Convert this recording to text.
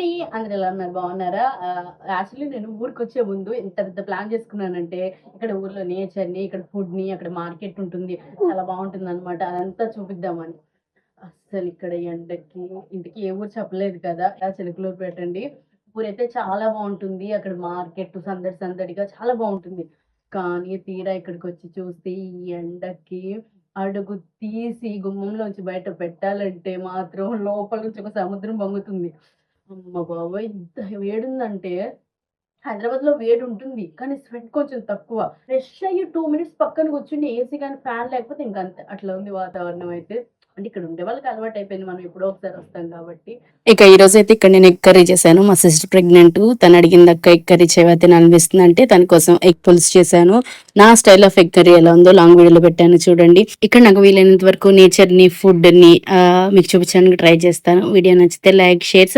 అండి. అందరూ ఎలా ఉన్నారు? బాగున్నారా? యాక్చువల్లీ నేను ఊరికొచ్చే ముందు ఎంత పెద్ద ప్లాన్ చేసుకున్నానంటే, ఇక్కడ ఊర్లో నేచర్‌ని, ఇక్కడ ఫుడ్‌ని, అక్కడ మార్కెట్ ఉంటుంది. చాలా బావుంటుందనమాట. అదంతా చూపిద్దామని. అస్సలిక్కడ ఎండకి ఇంతకీ ఏ ఊరు చెప్పలేదు కదా! చిలకలూరిపేట అండి. ఊరైతే చాలా బావుంటుంది. అక్కడ మార్కెట్ సందడి సందడిగా చాలా బావుంటుంది. కానీ తీరా ఇక్కడికొచ్చి చూస్తే ఈ ఎండకి అడుగు తీసి గుమ్మంలోంచి బయట పెట్టాలంటే మాత్రం లోపల నుంచి ఒక సముద్రం పొంగుతుంది. అమ్మ బాబోయ్! ఇంత వేడుందంటే హైదరాబాద్‌లో వేడుంటుంది. కానీ స్వెట్ కొంచెం తక్కువ. ఫ్రెష్ అయ్యి 2 మినిట్స్ పక్కన కూర్చుని ఏసీ గాని, ఫ్యాన్ లేకపోతే ఇంకంతే. అట్లా ఉంది వాతావరణం అయితే. అంటే ఇక్కడ ఉండే వాళ్ళకి అలవాటయిపోయింది. మనం ఎప్పుడో ఒకసారి వస్తాం కాబట్టి. ఇక ఈ రోజైతే ఇక్కడ నేను ఎగ్ కర్రీ చేశాను. మా సిస్టర్ ప్రెగ్నెంట్. తను అడిగిందక్క ఎగ్ కర్రీ చేయవా తినాలనిపిస్తుంది అంటే తన కోసం ఎగ్ పులుసు చేశాను. నా స్టైల్ ఆఫ్ ఎగ్ కర్రీ ఎలా ఉందో లాంగ్ వీడియోలో పెట్టాను చూడండి. ఇక్కడ నాకు వీలైనంత వరకు నేచర్‌ని, ఫుడ్‌ని మీకు చూపించడానికి ట్రై చేస్తాను. వీడియో నచ్చితే లైక్, షేర్